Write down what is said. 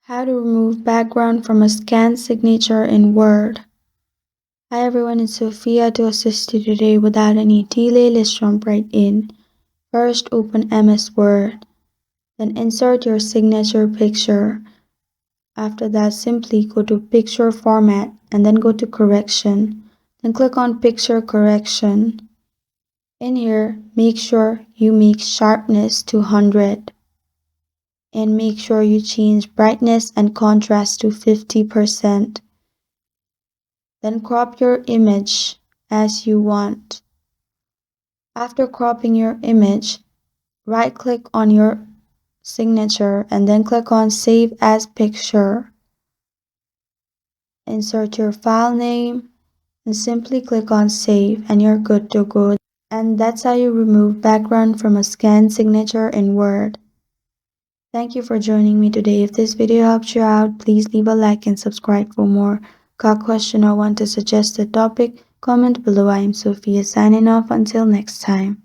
How to remove background from a scanned signature in Word. Hi everyone, it's Sophia to assist you today. Without any delay, let's jump right in. First, open MS Word. Then insert your signature picture. After that, simply go to Picture Format and then go to Correction. Then click on Picture Correction. In here, make sure you make sharpness to 100. And make sure you change brightness and contrast to 50%. Then crop your image as you want. After cropping your image, right-click on your signature and then click on Save as Picture. Insert your file name and simply click on Save and you're good to go. And that's how you remove background from a scanned signature in Word. Thank you for joining me today. If this video helped you out, please leave a like and subscribe for more. Got a question or want to suggest a topic? Comment below. I am Sophia signing off. Until next time.